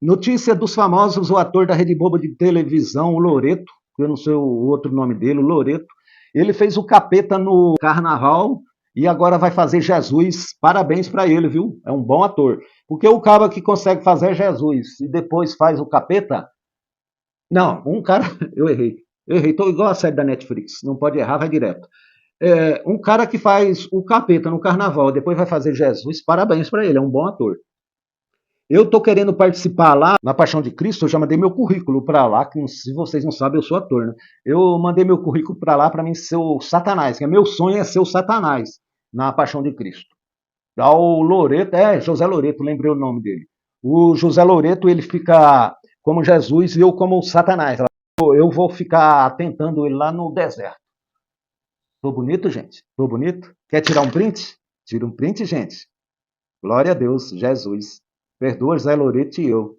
Notícia dos famosos, o ator da Rede Globo de televisão, o Loreto, eu não sei o outro nome dele, o Loreto, ele fez o Capeta no Carnaval e agora vai fazer Jesus. Parabéns para ele, viu? É um bom ator. Porque o cara que consegue fazer Jesus e depois faz o Capeta, não, um cara, eu errei, tô igual a série da Netflix, não pode errar, vai direto. Um cara que faz o Capeta no Carnaval, depois vai fazer Jesus, parabéns para ele, é um bom ator. Eu estou querendo participar lá na Paixão de Cristo, eu já mandei meu currículo para lá, que se vocês não sabem, eu sou ator, né? Eu mandei meu currículo para lá para mim ser o Satanás, que meu sonho é ser o Satanás na Paixão de Cristo. Já o Loreto, José Loreto, lembrei o nome dele. O José Loreto, ele fica como Jesus e eu como Satanás. Eu vou ficar tentando ele lá no deserto. Tô bonito, gente? Tô bonito? Quer tirar um print? Tira um print, gente. Glória a Deus, Jesus. Perdoa José Loreto e eu.